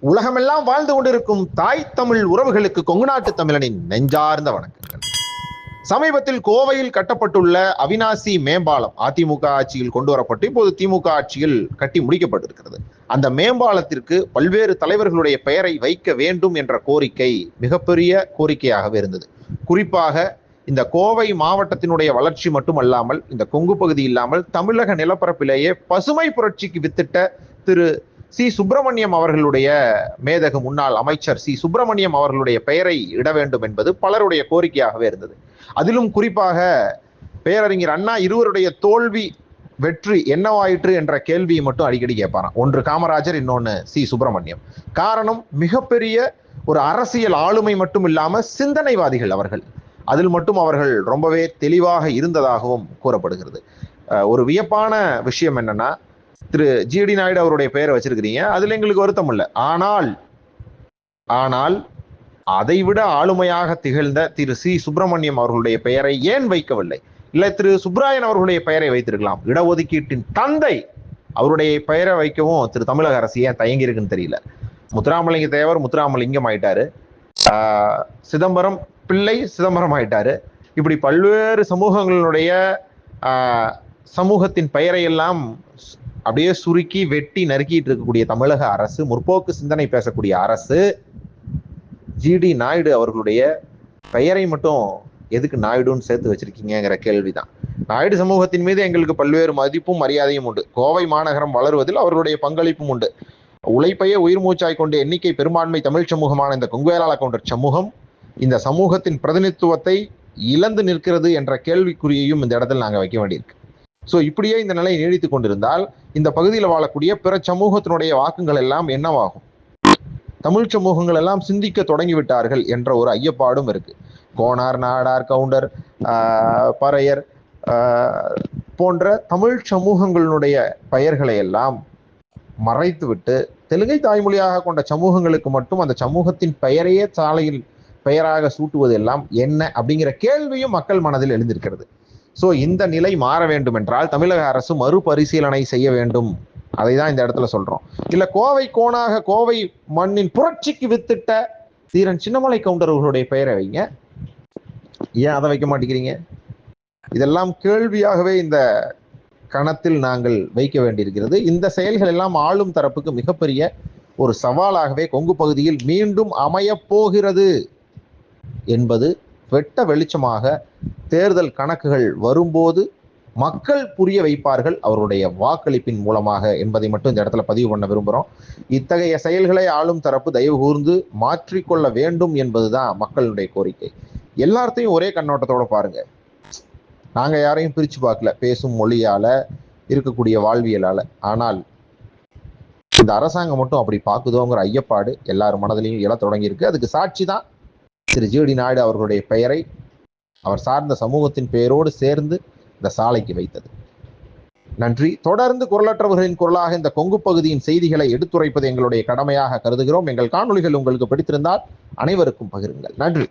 உலகமெல்லாம் வாழ்ந்து கொண்டிருக்கும் தாய் தமிழ் உறவுகளுக்கு கொங்கு நாட்டு தமிழனின் நெஞ்சார்ந்த வணக்கங்கள். சமீபத்தில் கோவையில் கட்டப்பட்டுள்ள அவிநாசி மேம்பாலம் அதிமுக ஆட்சியில் கொண்டு வரப்பட்டு இப்போது திமுக ஆட்சியில் கட்டி முடிக்கப்பட்டிருக்கிறது. அந்த மேம்பாலத்திற்கு பல்வேறு தலைவர்களுடைய பெயரை வைக்க வேண்டும் என்ற கோரிக்கை மிகப்பெரிய கோரிக்கையாகவே இருந்தது. குறிப்பாக இந்த கோவை மாவட்டத்தினுடைய வளர்ச்சி மட்டுமல்லாமல் இந்த கொங்கு பகுதி இல்லாமல் தமிழக நிலப்பரப்பிலேயே பசுமை புரட்சிக்கு வித்திட்ட திரு சி சுப்பிரமணியம் அவர்களுடைய மேதகு முன்னாள் அமைச்சர் சி சுப்பிரமணியம் அவர்களுடைய பெயரை இட வேண்டும் என்பது பலருடைய கோரிக்கையாகவே இருந்தது. அதிலும் குறிப்பாக பேரறிஞர் அண்ணா இருவருடைய தோல்வி வெற்றி என்னவாயிற்று என்ற கேள்வியை மட்டும் அடிக்கடி கேட்பாராம். ஒன்று காமராஜர், இன்னொன்று சி சுப்பிரமணியம். காரணம், மிகப்பெரிய ஒரு அரசியல் ஆளுமை மட்டும் இல்லாம சிந்தனைவாதிகள் அவர்கள். அதில் மட்டும் அவர்கள் ரொம்பவே தெளிவாக இருந்ததாகவும் கூறப்படுகிறது. ஒரு வியப்பான விஷயம் என்னன்னா, திரு ஜிடி நாயுடு அவருடைய பெயரை வச்சிருக்கிறீங்க, அதுல எங்களுக்கு வருத்தம் இல்லை. ஆனால் அதைவிட ஆளுமையாக திகழ்ந்த திரு சி சுப்பிரமணியம் அவர்களுடைய பெயரை ஏன் வைக்கவில்லை? இல்லை, திரு சுப்ராயன் அவர்களுடைய பெயரை வைத்திருக்கலாம். இடஒதுக்கீட்டின் தந்தை அவருடைய பெயரை வைக்கவும் திரு தமிழக அரசு ஏன் தயங்கி இருக்குன்னு தெரியல. முத்துராமலிங்க தேவர் முத்துராமலிங்கம் ஆயிட்டாரு, சிதம்பரம் பிள்ளை சிதம்பரம் ஆயிட்டாரு. இப்படி பல்வேறு சமூகங்களுடைய சமூகத்தின் பெயரை எல்லாம் அப்படியே சுருக்கி வெட்டி நறுக்கிட்டு இருக்கக்கூடிய தமிழக அரசு, முற்போக்கு சிந்தனை பேசக்கூடிய அரசு, ஜிடி நாயுடு அவர்களுடைய பெயரை மட்டும் எதுக்கு நாயுடுன்னு சேர்த்து வச்சிருக்கீங்கிற கேள்விதான். நாயுடு சமூகத்தின் மீது எங்களுக்கு பல்வேறு மதிப்பும் மரியாதையும் உண்டு. கோவை மாநகரம் வளருவதில் அவர்களுடைய பங்களிப்பும் உண்டு. உழைப்பையே உயிர் மூச்சாய் கொண்டு எண்ணிக்கை பெரும்பான்மை தமிழ் சமூகமான இந்த கொங்கு வேளாள கவுண்டர் சமூகம் இந்த சமூகத்தின் பிரதிநிதித்துவத்தை இழந்து நிற்கிறது என்ற கேள்விக்குறியையும் இந்த இடத்துல நாங்கள் வைக்க வேண்டியிருக்கு. ஸோ இப்படியே இந்த நிலை நீடித்து கொண்டிருந்தால் இந்த பகுதியில் வாழக்கூடிய பிற சமூகத்தினுடைய வாக்குகள் எல்லாம் என்னவாகும்? தமிழ் சமூகங்கள் எல்லாம் சிந்திக்க தொடங்கிவிட்டார்கள் என்ற ஒரு ஐயப்பாடும் இருக்கு. கோனார், நாடார், கவுண்டர், பறையர் போன்ற தமிழ் சமூகங்களுடைய பெயர்களை எல்லாம் மறைத்துவிட்டு தெலுங்கை தாய்மொழியாக கொண்ட சமூகங்களுக்கு மட்டும் அந்த சமூகத்தின் பெயரையே சாலையில் பெயராக சூட்டுவது எல்லாம் என்ன அப்படிங்கிற கேள்வியும் மக்கள் மனதில் எழுந்திருக்கிறது. ஸோ இந்த நிலை மாற வேண்டும் என்றால் தமிழக அரசு மறுபரிசீலனை செய்ய வேண்டும். அதை தான் இந்த இடத்துல சொல்றோம். இல்ல கோவை கோணாக கோவை மண்ணின் புரட்சிக்கு வித்திட்ட தீரன் சின்னமலை கவுண்டர் அவர்களுடைய பெயரை வைங்க, ஏன் அதை வைக்க மாட்டேங்கிறீங்க? இதெல்லாம் கேள்வியாகவே இந்த கணத்தில் நாங்கள் வைக்க வேண்டியிருக்கிறது. இந்த செயல்கள் எல்லாம் ஆளும் தரப்புக்கு மிகப்பெரிய ஒரு சவாலாகவே கொங்கு பகுதியில் மீண்டும் அமைய போகிறது என்பது வெட்ட வெளிச்சமாக தேர்தல் கணக்குகள் வரும்போது மக்கள் புரிய வைப்பார்கள் அவருடைய வாக்களிப்பின் மூலமாக என்பதை மட்டும் இந்த இடத்துல பதிவு பண்ண விரும்புகிறோம். இத்தகைய செயல்களை ஆளும் தரப்பு தயவு கூர்ந்து மாற்றிக்கொள்ள வேண்டும் என்பதுதான் மக்களுடைய கோரிக்கை. எல்லாத்தையும் ஒரே கண்ணோட்டத்தோட பாருங்க. நாங்க யாரையும் பிரிச்சு பார்க்கல, பேசும் மொழியால இருக்கக்கூடிய வாழ்வியலால. ஆனால் இந்த அரசாங்கம் மட்டும் அப்படி பார்க்குதோங்கிற ஐயப்பாடு எல்லார் மனதிலையும் எழ தொடங்கி இருக்கு. அதுக்கு சாட்சி தான் திரு ஜிடி நாயுடு அவர்களுடைய பெயரை அவர் சார்ந்த சமூகத்தின் பெயரோடு சேர்ந்து இந்த சாலைக்கு வைத்தது. நன்றி. தொடர்ந்து குரலற்றவர்களின் குரலாக இந்த கொங்கு பகுதியின் செய்திகளை எடுத்துரைப்பது எங்களுடைய கடமையாக கருதுகிறோம். எங்கள் காணொளிகள் உங்களுக்கு பிடித்திருந்தால் அனைவருக்கும் பகிருங்கள். நன்றி.